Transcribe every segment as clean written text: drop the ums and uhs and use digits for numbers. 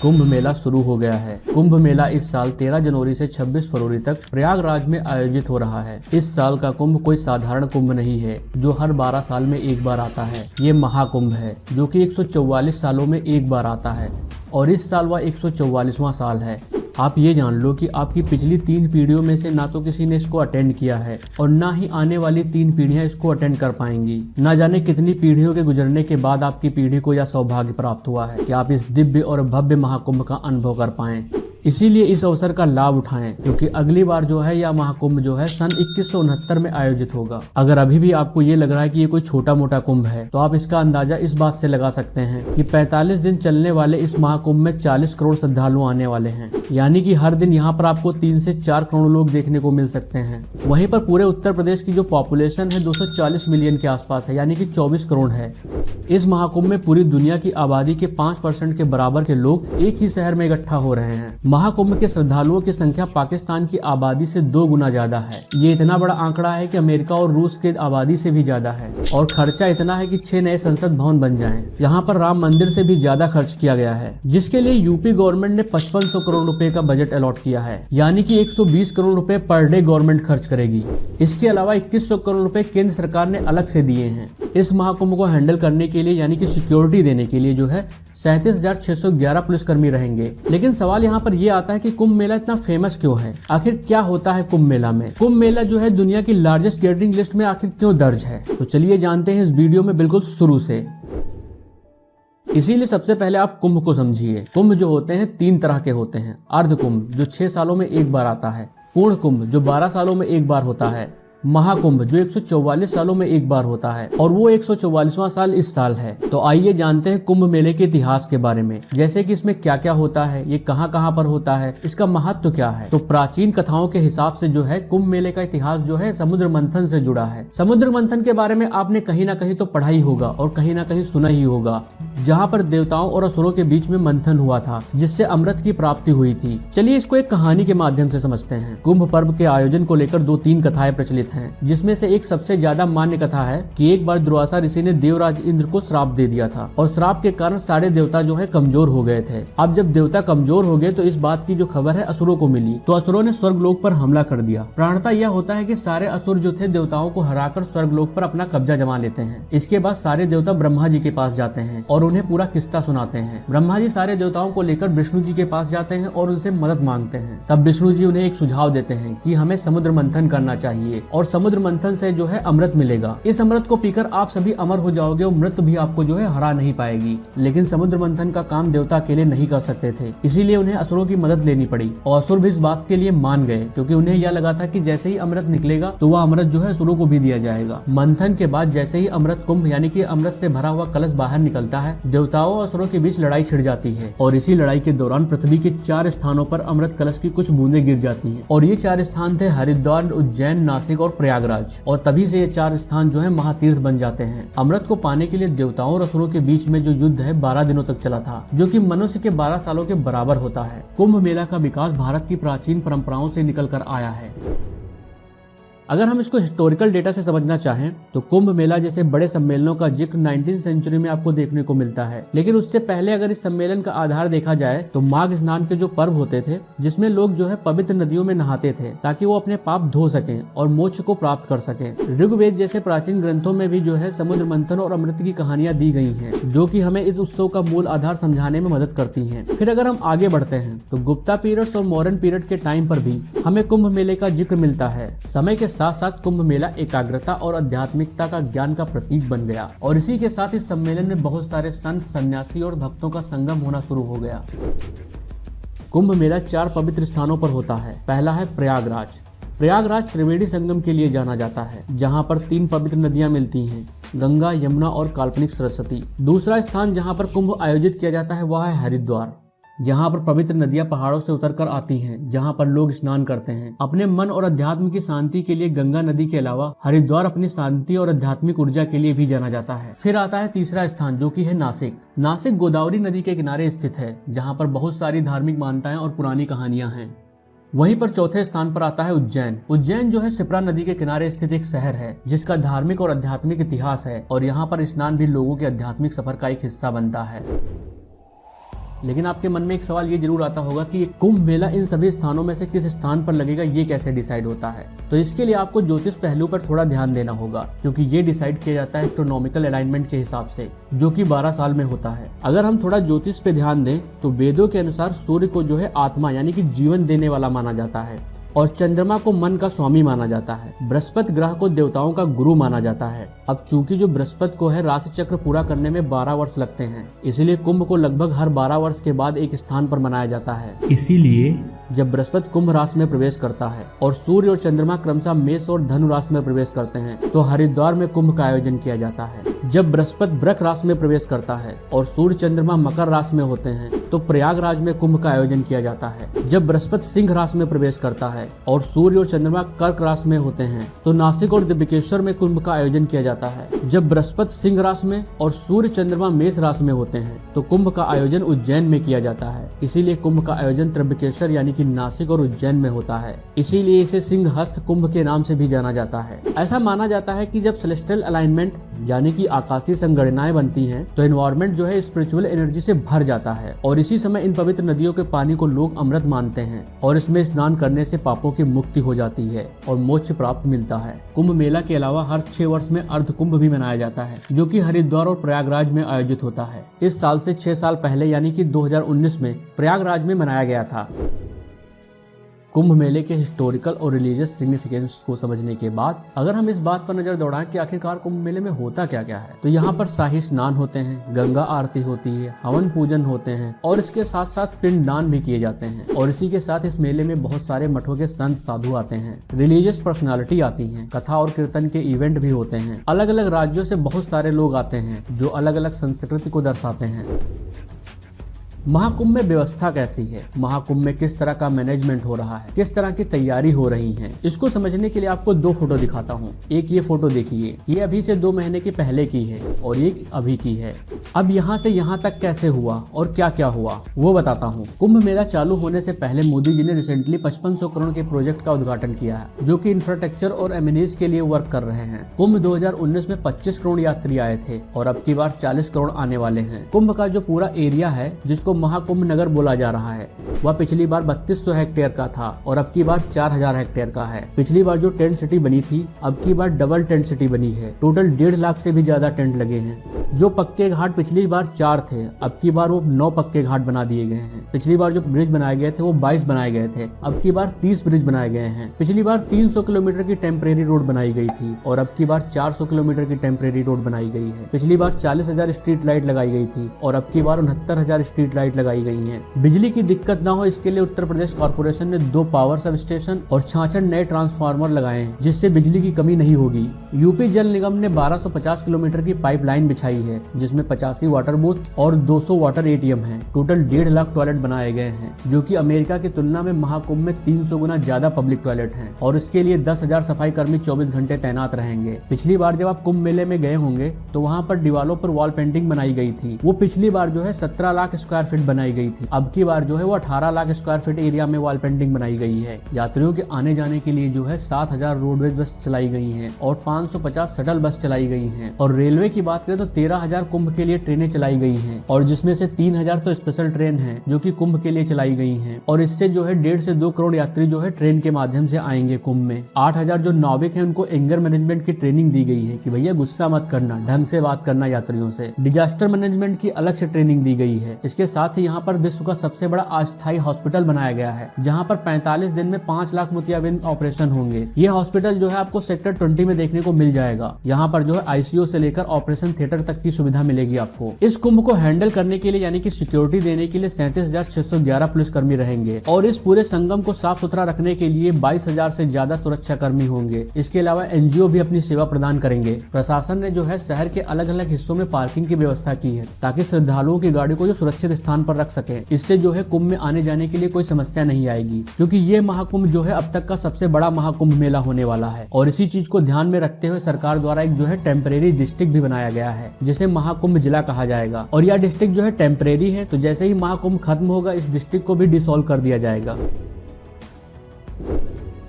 कुंभ मेला शुरू हो गया है। कुंभ मेला इस साल 13 जनवरी से 26 फरवरी तक प्रयागराज में आयोजित हो रहा है। इस साल का कुंभ कोई साधारण कुंभ नहीं है जो हर 12 साल में एक बार आता है। ये महाकुंभ है जो कि 144 सालों में एक बार आता है और इस साल वह 144वां साल है। आप ये जान लो कि आपकी पिछली 3 पीढ़ियों में से ना तो किसी ने इसको अटेंड किया है और ना ही आने वाली 3 पीढ़ियां इसको अटेंड कर पाएंगी। ना जाने कितनी पीढ़ियों के गुजरने के बाद आपकी पीढ़ी को यह सौभाग्य प्राप्त हुआ है कि आप इस दिव्य और भव्य महाकुंभ का अनुभव कर पाएं। इसीलिए इस अवसर का लाभ उठाएं क्योंकि अगली बार जो है यह महाकुंभ जो है सन 2169 में आयोजित होगा। अगर अभी भी आपको ये लग रहा है कि ये कोई छोटा मोटा कुंभ है तो आप इसका अंदाजा इस बात से लगा सकते हैं कि 45 दिन चलने वाले इस महाकुंभ में 40 करोड़ श्रद्धालु आने वाले हैं। यानी कि हर दिन यहाँ पर आपको 3 से 4 करोड़ लोग देखने को मिल सकते हैं। वहीं पर पूरे उत्तर प्रदेश की जो पॉपुलेशन है 240 मिलियन के आसपास है, यानी कि 24 करोड़ है। इस महाकुंभ में पूरी दुनिया की आबादी के 5% के बराबर के लोग एक ही शहर में इकट्ठा हो रहे हैं। महाकुंभ के श्रद्धालुओं की संख्या पाकिस्तान की आबादी से 2 गुना ज्यादा है। ये इतना बड़ा आंकड़ा है कि अमेरिका और रूस के आबादी से भी ज्यादा है और खर्चा इतना है कि 6 नए संसद भवन बन जाएं। यहाँ पर राम मंदिर से भी ज्यादा खर्च किया गया है, जिसके लिए यूपी गवर्नमेंट ने 5500 करोड़ रुपए का बजट अलॉट किया है, यानी कि 120 करोड़ रुपए पर डे गवर्नमेंट खर्च करेगी। इसके अलावा 2100 करोड़ रुपए केंद्र सरकार ने अलग से दिए हैं। इस महाकुंभ को हैंडल करने के लिए यानी कि सिक्योरिटी देने के लिए जो है 37,611 पुलिसकर्मी रहेंगे। लेकिन सवाल यहाँ पर यह आता है कि कुंभ मेला इतना फेमस क्यों है? आखिर क्या होता है कुंभ मेला में? कुंभ मेला जो है दुनिया की लार्जेस्ट गैदरिंग लिस्ट में आखिर क्यों दर्ज है? तो चलिए जानते हैं इस वीडियो में बिल्कुल शुरू से। इसीलिए सबसे पहले आप कुंभ को समझिए। कुंभ जो होते हैं 3 तरह के होते हैं। अर्ध कुंभ जो 6 सालों में एक बार आता है, पूर्ण कुंभ जो 12 सालों में एक बार होता है, महाकुंभ जो 144 सालों में एक बार होता है और वो 144वां साल इस साल है। तो आइए जानते हैं कुंभ मेले के इतिहास के बारे में, जैसे कि इसमें क्या क्या होता है, ये कहाँ कहाँ पर होता है, इसका महत्व क्या है। तो प्राचीन कथाओं के हिसाब से जो है कुंभ मेले का इतिहास जो है समुद्र मंथन से जुड़ा है। समुद्र मंथन के बारे में आपने कहीं ना कहीं तो पढ़ा ही होगा और कहीं ना कहीं सुना ही होगा, जहाँ पर देवताओं और असुरों के बीच में मंथन हुआ था जिससे अमृत की प्राप्ति हुई थी। चलिए इसको एक कहानी के माध्यम से समझते हैं। कुंभ पर्व के आयोजन को लेकर 2-3 कथाएं प्रचलित हैं, जिसमें से एक सबसे ज्यादा मान्य कथा है कि एक बार दुर्वासा ऋषि ने देवराज इंद्र को श्राप दे दिया था और श्राप के कारण सारे देवता जो है कमजोर हो गए थे। अब जब देवता कमजोर हो गए तो इस बात की जो खबर है असुरों को मिली, तो असुरों ने स्वर्गलोक पर हमला कर दिया। प्राणता यह होता है कि सारे असुर जो थे देवताओं को हराकर स्वर्गलोक पर अपना कब्जा जमा लेते हैं। इसके बाद सारे देवता ब्रह्मा जी के पास जाते हैं और उन्हें पूरा किस्सा सुनाते हैं। ब्रह्मा जी सारे देवताओं को लेकर विष्णु जी के पास जाते हैं और उनसे मदद मांगते हैं। तब विष्णु जी उन्हें एक सुझाव देते हैं कि हमें समुद्र मंथन करना चाहिए और समुद्र मंथन से जो है अमृत मिलेगा। इस अमृत को पीकर आप सभी अमर हो जाओगे और मृत्यु भी आपको जो है हरा नहीं पाएगी। लेकिन समुद्र मंथन का काम देवता अकेले नहीं कर सकते थे, इसीलिए उन्हें असुरों की मदद लेनी पड़ी और असुर भी इस बात के लिए मान गए क्योंकि उन्हें यह लगा था कि जैसे ही अमृत निकलेगा तो वह अमृत जो है असुरों को भी दिया जाएगा। मंथन के बाद जैसे ही अमृत कुंभ यानी कि अमृत से भरा हुआ कलश बाहर निकलता है, देवताओं और असुरों के बीच लड़ाई छिड़ जाती है और इसी लड़ाई के दौरान पृथ्वी के 4 स्थानों पर अमृत कलश की कुछ बूंदें गिर जाती हैं और ये 4 स्थान थे हरिद्वार, उज्जैन, नासिक और प्रयागराज। और तभी से ये 4 स्थान जो है महातीर्थ बन जाते हैं। अमृत को पाने के लिए देवताओं और असुरों के बीच में जो युद्ध है 12 दिनों तक चला था, जो कि मनुष्य के 12 सालों के बराबर होता है। कुंभ मेला का विकास भारत की प्राचीन परंपराओं से निकल कर आया है। अगर हम इसको हिस्टोरिकल डेटा से समझना चाहें तो कुंभ मेला जैसे बड़े सम्मेलनों का जिक्र 19वीं सेंचुरी में आपको देखने को मिलता है। लेकिन उससे पहले अगर इस सम्मेलन का आधार देखा जाए तो माघ स्नान के जो पर्व होते थे, जिसमें लोग जो है पवित्र नदियों में नहाते थे ताकि वो अपने पाप धो सकें और मोक्ष को प्राप्त कर सकें। ऋग्वेद जैसे प्राचीन ग्रंथों में भी जो है समुद्र मंथन और अमृत की कहानियां दी गई हैं, जो कि हमें इस उत्सव का मूल आधार समझाने में मदद करती हैं। फिर अगर हम आगे बढ़ते हैं तो गुप्ता पीरियड्स और मॉडर्न पीरियड के टाइम पर भी हमें कुंभ मेले का जिक्र मिलता है। समय के साथ साथ कुंभ मेला एकाग्रता और आध्यात्मिकता का ज्ञान का प्रतीक बन गया और इसी के साथ इस सम्मेलन में बहुत सारे संत, सन्यासी और भक्तों का संगम होना शुरू हो गया। कुंभ मेला 4 पवित्र स्थानों पर होता है। पहला है प्रयागराज। प्रयागराज त्रिवेणी संगम के लिए जाना जाता है, जहां पर 3 पवित्र नदियां मिलती हैं, गंगा, यमुना और काल्पनिक सरस्वती। दूसरा स्थान जहां पर कुंभ आयोजित किया जाता है वह है हरिद्वार। यहाँ पर पवित्र नदियां पहाड़ों से उतरकर आती हैं, जहाँ पर लोग स्नान करते हैं। अपने मन और अध्यात्म की शांति के लिए गंगा नदी के अलावा हरिद्वार अपनी शांति और आध्यात्मिक ऊर्जा के लिए भी जाना जाता है। फिर आता है तीसरा स्थान जो कि है नासिक। नासिक गोदावरी नदी के किनारे स्थित है, जहाँ पर बहुत सारी धार्मिक मान्यताएं और पुरानी कहानियां हैं। वहीं पर चौथे स्थान पर आता है उज्जैन। उज्जैन जो है शिप्रा नदी के किनारे स्थित एक शहर है, जिसका धार्मिक और आध्यात्मिक इतिहास है और यहाँ पर स्नान भी लोगों के आध्यात्मिक सफर का एक हिस्सा बनता है। लेकिन आपके मन में एक सवाल ये जरूर आता होगा कि कुंभ मेला इन सभी स्थानों में से किस स्थान पर लगेगा, ये कैसे डिसाइड होता है। तो इसके लिए आपको ज्योतिष पहलू पर थोड़ा ध्यान देना होगा, क्योंकि ये डिसाइड किया जाता है एस्ट्रोनॉमिकल अलाइनमेंट के हिसाब से, जो कि 12 साल में होता है। अगर हम थोड़ा ज्योतिष पे ध्यान दें तो वेदों के अनुसार सूर्य को जो है आत्मा यानी कि जीवन देने वाला माना जाता है, और चंद्रमा को मन का स्वामी माना जाता है। बृहस्पति ग्रह को देवताओं का गुरु माना जाता है। अब चूंकि जो बृहस्पति को है राशि चक्र पूरा करने में 12 वर्ष लगते हैं, इसीलिए कुंभ को लगभग हर 12 वर्ष के बाद एक स्थान पर मनाया जाता है। इसीलिए जब बृहस्पति कुंभ राशि में प्रवेश करता है और सूर्य और चंद्रमा क्रमशः मेष और धनु राशि में प्रवेश करते हैं, तो हरिद्वार में कुंभ का आयोजन किया जाता है। जब बृहस्पति वृक राशि में प्रवेश करता है और सूर्य चंद्रमा मकर राशि में होते हैं, तो प्रयागराज में कुंभ का आयोजन किया जाता है। जब बृहस्पति सिंह राशि में प्रवेश करता है और सूर्य और चंद्रमा कर्क राशि में होते हैं, तो नासिक और दिव्यकेश्वर में कुंभ का आयोजन किया जाता है। जब बृहस्पति सिंह राशि में और सूर्य चंद्रमा मेष राशि में होते हैं, तो कुंभ का आयोजन उज्जैन में किया जाता है। इसीलिए कुंभ का आयोजन त्र्यंबकेश्वर यानी कि नासिक और उज्जैन में होता है। इसीलिए इसे सिंह हस्त कुंभ के नाम से भी जाना जाता है। ऐसा माना जाता है कि जब सेलेस्टियल अलाइनमेंट यानी कि आकाशीय संगणनाएं बनती हैं, तो एनवायरनमेंट जो है स्पिरिचुअल एनर्जी से भर जाता है, और इसी समय इन पवित्र नदियों के पानी को लोग अमृत मानते हैं, और इसमें स्नान करने से पापों की मुक्ति हो जाती है और मोक्ष प्राप्त मिलता है। कुंभ मेला के अलावा हर 6 वर्ष में अर्ध कुंभ भी मनाया जाता है, जो कि हरिद्वार और प्रयागराज में आयोजित होता है। इस साल से 6 साल पहले यानी कि 2019 में प्रयागराज में मनाया गया था। कुंभ मेले के हिस्टोरिकल और रिलीजियस सिग्निफिकेंस को समझने के बाद अगर हम इस बात पर नजर दौड़ाएं कि आखिरकार कुंभ मेले में होता क्या क्या है, तो यहाँ पर शाही स्नान होते हैं, गंगा आरती होती है, हवन पूजन होते हैं, और इसके साथ साथ पिंडदान भी किए जाते हैं। और इसी के साथ इस मेले में बहुत सारे मठों के संत साधु आते हैं, रिलीजियस पर्सनालिटी आती है, कथा और कीर्तन के इवेंट भी होते हैं। अलग अलग राज्यों से बहुत सारे लोग आते हैं जो अलग अलग संस्कृति को दर्शाते हैं। महाकुंभ में व्यवस्था कैसी है, महाकुंभ में किस तरह का मैनेजमेंट हो रहा है, किस तरह की तैयारी हो रही है, इसको समझने के लिए आपको 2 फोटो दिखाता हूँ। एक ये फोटो देखिए, ये अभी से 2 महीने की पहले की है और एक अभी की है। अब यहाँ से यहाँ तक कैसे हुआ और क्या क्या हुआ वो बताता हूँ। कुंभ मेला चालू होने से पहले मोदी जी ने रिसेंटली 5500 करोड़ के प्रोजेक्ट का उद्घाटन किया है, जो कि इंफ्रास्ट्रक्चर और एमिनिटीज के लिए वर्क कर रहे हैं। कुंभ 2019 में 25 करोड़ यात्री आए थे और अब की बार 40 करोड़ आने वाले हैं। कुंभ का जो पूरा एरिया है, जिसको महाकुंभ नगर बोला जा रहा है, वह पिछली बार 3200 हेक्टेयर का था और अब की बार 4000 हेक्टेयर का है। पिछली बार जो टेंट सिटी बनी थी, अब की बार डबल टेंट सिटी बनी है। टोटल 1.5 लाख से भी ज्यादा टेंट लगे हैं। जो पक्के घाट पिछली बार 4 थे, अब की बार वो 9 पक्के घाट बना दिए गए हैं। पिछली बार जो ब्रिज बनाए गए थे वो 22 बनाए गए थे, अब की बार 30 ब्रिज बनाए गए हैं। पिछली बार 300 किलोमीटर की टेम्परेरी रोड बनाई गई थी और अब की बार 400 किलोमीटर की टेम्परेरी रोड बनाई गई है। पिछली बार 40,000 स्ट्रीट लाइट लगाई गई थी और अब की बार 69,000 स्ट्रीट लाइट लगाई गई है। बिजली की दिक्कत ना हो, इसके लिए उत्तर प्रदेश कॉर्पोरेशन ने 2 पावर सब स्टेशन और 66 नए ट्रांसफार्मर लगाए हैं, जिससे बिजली की कमी नहीं होगी। यूपी जल निगम ने 1250 किलोमीटर की पाइपलाइन बिछाई है, जिसमें 85 वाटर बूथ और 200 वाटर एटीएम हैं। टोटल 1.5 लाख टॉयलेट बनाए गए हैं, जो कि अमेरिका की तुलना में महाकुंभ में 300 गुना ज्यादा पब्लिक टॉयलेट हैं, और इसके लिए 10,000 सफाई कर्मी 24 घंटे तैनात रहेंगे। पिछली बार जब आप कुंभ मेले में गए होंगे तो वहाँ पर दीवारों पर वॉल पेंटिंग बनाई गई थी। वो पिछली बार जो है 17 लाख स्क्वायर फीट बनाई गई थी। अब की बार जो है वो 18 लाख स्क्वायर फीट एरिया में वॉल पेंटिंग बनाई गई है। यात्रियों के आने जाने के लिए जो है 7000 रोडवेज बस चलाई गई हैं और 550 शटल बस चलाई गई हैं। और रेलवे की बात करें तो 13,000 कुंभ के लिए ट्रेनें चलाई गई हैं, और जिसमें से 3,000 तो स्पेशल ट्रेन हैं जो कि कुंभ के लिए चलाई गई हैं। और इससे जो है 1.5 से 2 करोड़ यात्री जो है ट्रेन के माध्यम से आएंगे कुंभ में। 8,000 जो नाविक हैं उनको एंगर मैनेजमेंट की ट्रेनिंग दी गई है कि भैया गुस्सा मत करना, ढंग से बात करना यात्रियों से। डिजास्टर मैनेजमेंट की अलग से ट्रेनिंग दी गई है। इसके साथ ही यहाँ पर विश्व का सबसे बड़ा अस्थायी हॉस्पिटल बनाया गया है, जहाँ पर 45 दिन में 5 लाख मोतियाबिंद ऑपरेशन होंगे। ये हॉस्पिटल जो है आपको सेक्टर 20 में देखने को मिल जाएगा। यहाँ पर जो है आईसीयू से लेकर ऑपरेशन थिएटर तक की सुविधा मिलेगी आपको। इस कुंभ को हैंडल करने के लिए यानी कि सिक्योरिटी देने के लिए 37,611 पुलिसकर्मी रहेंगे, और इस पूरे संगम को साफ सुथरा रखने के लिए 22,000 से ज्यादा सुरक्षा कर्मी होंगे। इसके अलावा एनजीओ भी अपनी सेवा प्रदान करेंगे। प्रशासन ने जो है शहर के अलग अलग हिस्सों में पार्किंग की व्यवस्था की है, ताकि श्रद्धालुओं की गाड़ी को जो सुरक्षित स्थान पर रख सके। इससे जो है कुंभ में आने जाने के लिए कोई समस्या नहीं आएगी, क्योंकि ये महाकुंभ जो है अब तक का सबसे बड़ा महाकुंभ मेला होने वाला है। और इसी चीज को ध्यान में रखते हुए सरकार द्वारा एक जो है टेम्परेरी डिस्ट्रिक्ट भी बनाया गया है, जिसे महाकुंभ जिला कहा जाएगा। और यह डिस्ट्रिक्ट जो है टेम्परेरी है, तो जैसे ही महाकुंभ खत्म होगा इस डिस्ट्रिक्ट को भी डिसॉल्व कर दिया जाएगा।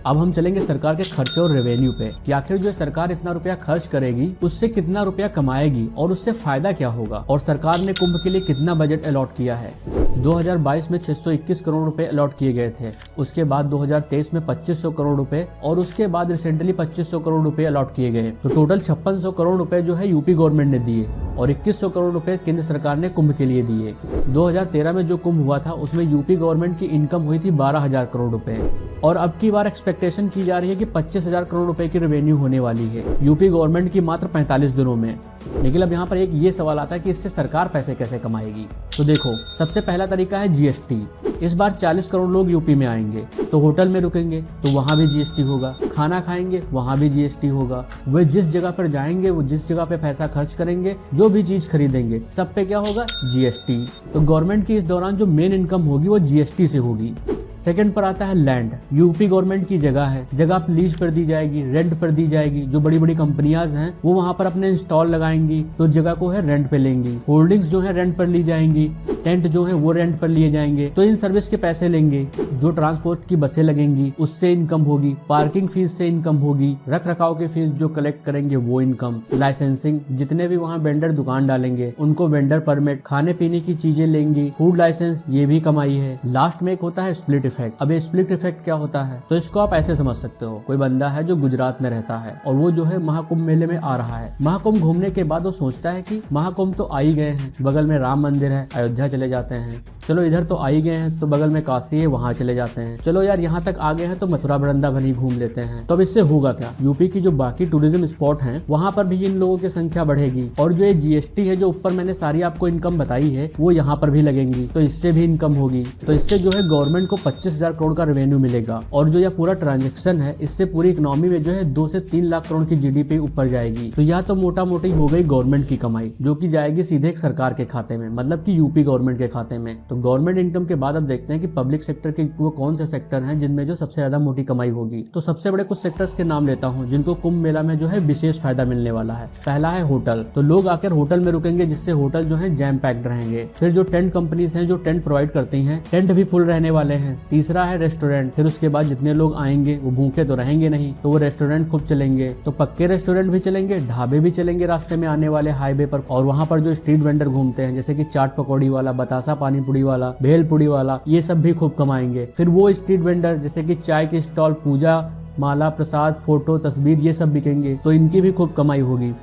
अब हम चलेंगे सरकार के खर्चे और रेवेन्यू पे कि आखिर जो सरकार इतना रुपया खर्च करेगी उससे कितना रुपया कमाएगी और उससे फायदा क्या होगा, और सरकार ने कुंभ के लिए कितना बजट अलॉट किया है। 2022 में 621 करोड़ रुपए अलॉट किए गए थे, उसके बाद 2023 में 2500 करोड़ रुपए और उसके बाद रिसेंटली 2500 करोड़ रुपए अलॉट किए गए। तो टोटल 5600 करोड़ रुपए जो है यूपी गवर्नमेंट ने दिए और 2100 करोड़ रुपए केंद्र सरकार ने कुंभ के लिए दिए। 2013 में जो कुंभ हुआ था उसमें यूपी गवर्नमेंट की इनकम हुई थी 12,000 करोड़ रुपए और अब की बार एक्सपेक्टेशन की जा रही है कि 25,000 करोड़ रुपए की रेवेन्यू होने वाली है यूपी गवर्नमेंट की मात्र 45 दिनों में। लेकिन अब यहाँ पर एक ये सवाल आता है कि इससे सरकार पैसे कैसे कमाएगी। तो देखो, सबसे पहला तरीका है जीएसटी। इस बार 40 करोड़ लोग यूपी में आएंगे तो होटल में रुकेंगे तो वहाँ भी जीएसटी होगा, खाना खाएंगे वहाँ भी जीएसटी होगा, वे जिस जगह पर जाएंगे, वो जिस जगह पे पैसा खर्च करेंगे, जो भी चीज खरीदेंगे, सब पे क्या होगा, जीएसटी। तो गवर्नमेंट की इस दौरान जो मेन इनकम होगी वो जीएसटी से होगी। सेकंड पर आता है लैंड। यूपी गवर्नमेंट की जगह है, जगह लीज पर दी जाएगी, रेंट पर दी जाएगी। जो बड़ी बड़ी कंपनियां हैं वो वहां पर अपने इंस्टॉल लगाएंगी तो जगह को है रेंट पे लेंगी। होल्डिंग्स जो है रेंट पर ली जाएंगी, टेंट जो है वो रेंट पर लिए जाएंगे तो इन सर्विस के पैसे लेंगे। जो ट्रांसपोर्ट की बसें लगेंगी उससे इनकम होगी, पार्किंग फीस से इनकम होगी, रख रखाव की फीस जो कलेक्ट करेंगे वो इनकम, लाइसेंसिंग, जितने भी वहाँ वेंडर दुकान डालेंगे उनको वेंडर परमिट, खाने पीने की चीजें लेंगी, फूड लाइसेंस, ये भी कमाई है। लास्ट में एक होता है स्प्लिट इफेक्ट। अब ये स्प्लिट इफेक्ट क्या होता है, तो इसको आप ऐसे समझ सकते हो, कोई बंदा है जो गुजरात में रहता है और वो जो है महाकुंभ मेले में आ रहा है। महाकुंभ घूमने के बाद वो सोचता है कि महाकुंभ तो आ ही गए हैं, बगल में राम मंदिर है, अयोध्या चले जाते हैं, चलो इधर तो आ ही गए हैं तो बगल में काशी है, वहाँ चले जाते हैं, चलो यार यहाँ तक आ गए हैं तो मथुरा वृंदावन ही घूम लेते हैं। तो अब इससे होगा क्या, यूपी की जो बाकी टूरिज्म स्पॉट हैं वहाँ पर भी इन लोगों की संख्या बढ़ेगी और जो ये जीएसटी है जो ऊपर मैंने सारी आपको इनकम बताई है वो यहाँ पर भी लगेंगी तो इससे भी इनकम होगी। तो इससे जो है गवर्नमेंट को 25,000 करोड़ का रेवेन्यू मिलेगा और जो यह पूरा ट्रांजेक्शन है इससे पूरी इकोनॉमी में जो है 2 से 3 लाख करोड़ की जीडीपी ऊपर जाएगी। तो यह तो मोटा मोटी हो गई गवर्नमेंट की कमाई जो की जाएगी सीधे एक सरकार के खाते में, मतलब की यूपी गवर्नमेंट के खाते में। तो गवर्नमेंट इनकम के बाद अब देखते हैं कि पब्लिक सेक्टर के वो कौन से सेक्टर हैं जिनमें जो सबसे ज्यादा मोटी कमाई होगी। तो सबसे बड़े कुछ सेक्टर्स के नाम लेता हूँ जिनको कुंभ मेला में जो है विशेष फायदा मिलने वाला है। पहला है होटल। तो लोग आकर होटल में रुकेंगे जिससे होटल जो है जैम पैक्ड रहेंगे। फिर जो टेंट कंपनीज हैं जो टेंट प्रोवाइड करती हैं, टेंट भी फुल रहने वाले हैं। तीसरा है रेस्टोरेंट। फिर उसके बाद जितने लोग आएंगे वो भूखे तो रहेंगे नहीं तो वो रेस्टोरेंट खूब चलेंगे। तो पक्के रेस्टोरेंट भी चलेंगे, ढाबे भी चलेंगे रास्ते में आने वाले हाईवे पर, और वहाँ पर जो स्ट्रीट वेंडर घूमते हैं जैसे कि चाट पकौड़ी वाला, बतासा पानी पूरी वाला, भेल पूरी वाला, ये सब भी खूब कमाएंगे। फिर वो स्ट्रीट वेंडर जैसे कि चाय की स्टॉल, पूजा माला, प्रसाद, फोटो, तस्वीर, ये सब बिकेंगे तो इनकी भी खूब कमाई होगी।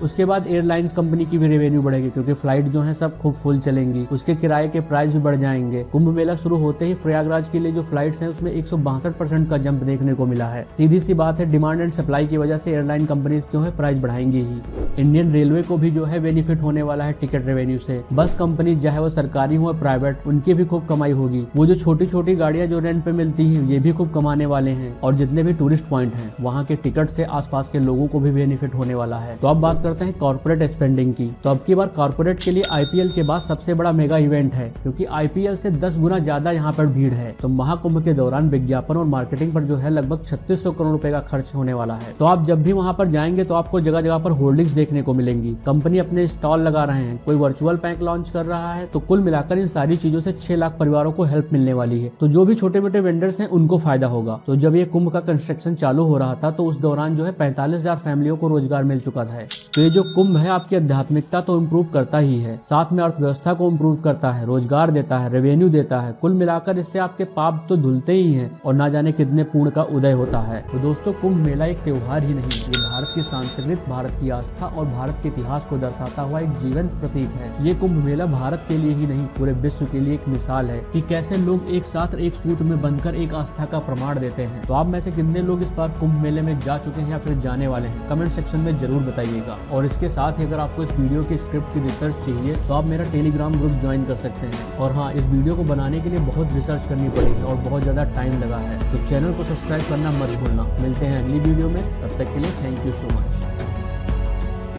उसके बाद एयरलाइंस कंपनी की भी रेवेन्यू बढ़ेगी क्योंकि फ्लाइट जो है सब खूब फुल चलेंगी, उसके किराए के प्राइस भी बढ़ जाएंगे। कुंभ मेला शुरू होते ही प्रयागराज के लिए जो फ्लाइट्स हैं उसमें 162% का जंप देखने को मिला है। सीधी सी बात है, डिमांड एंड सप्लाई की वजह से एयरलाइन कंपनीज जो है प्राइस बढ़ाएंगी ही। इंडियन रेलवे को भी जो है बेनिफिट होने वाला है टिकट रेवेन्यू से। बस कंपनी चाहे वो सरकारी हो प्राइवेट, उनकी भी खूब कमाई होगी। वो जो छोटी छोटी गाड़ियां जो रेंट पे मिलती है ये भी खूब कमाने वाले हैं, और जितने भी टूरिस्ट पॉइंट हैं वहाँ के टिकट से आसपास के लोगों को भी बेनिफिट होने वाला है। तो अब बात करते हैं कॉर्पोरेट स्पेंडिंग की। तो अब की बार कॉर्पोरेट के लिए आईपीएल के बाद सबसे बड़ा मेगा इवेंट है क्योंकि आईपीएल से 10 गुना ज्यादा यहाँ पर भीड़ है। तो महाकुंभ के दौरान विज्ञापन और मार्केटिंग पर जो है लगभग 3600 करोड़ रुपए का खर्च होने वाला है। तो आप जब भी वहाँ पर जाएंगे तो आपको जगह जगह पर होल्डिंग्स देखने को मिलेंगी। कंपनी अपने स्टॉल लगा रहे हैं, कोई वर्चुअल बैंक लॉन्च कर रहा है। तो कुल मिलाकर इन सारी चीजों से 6 लाख परिवारों को हेल्प मिलने वाली है। तो जो भी छोटे मोटे वेंडर्स हैं उनको फायदा होगा। तो जब ये कुंभ का कंस्ट्रक्शन चालू हो रहा था तो उस दौरान जो है 45,000 फैमिलियों को रोजगार मिल चुका था। तो ये जो कुंभ है आपकी आध्यात्मिकता तो इम्प्रूव करता ही है, साथ में अर्थव्यवस्था को इम्प्रूव करता है, रोजगार देता है, रेवेन्यू देता है। कुल मिलाकर इससे आपके पाप तो धुलते ही हैं और ना जाने कितने पुण्य का उदय होता है। तो दोस्तों, कुंभ मेला एक त्योहार ही नहीं, ये भारत की संस्कृति, भारत की आस्था और भारत के इतिहास को दर्शाता हुआ एक जीवंत प्रतीक है। ये कुंभ मेला भारत के लिए ही नहीं पूरे विश्व के लिए एक मिसाल है कि कैसे लोग एक साथ एक सूत्र में बंधकर एक आस्था का प्रमाण देते हैं। तो आप में से कितने लोग इस बार कुंभ मेले में जा चुके हैं या फिर जाने वाले हैं, कमेंट सेक्शन में जरूर बताइएगा। और इसके साथ ही अगर आपको इस वीडियो की स्क्रिप्ट की रिसर्च चाहिए तो आप मेरा टेलीग्राम ग्रुप ज्वाइन कर सकते हैं। और हाँ, इस वीडियो को बनाने के लिए बहुत रिसर्च करनी पड़ी और बहुत ज्यादा टाइम लगा है। तो चैनल को सब्सक्राइब करना मत भूलना। मिलते हैं अगली वीडियो में, तब तक के लिए थैंक यू सो मच।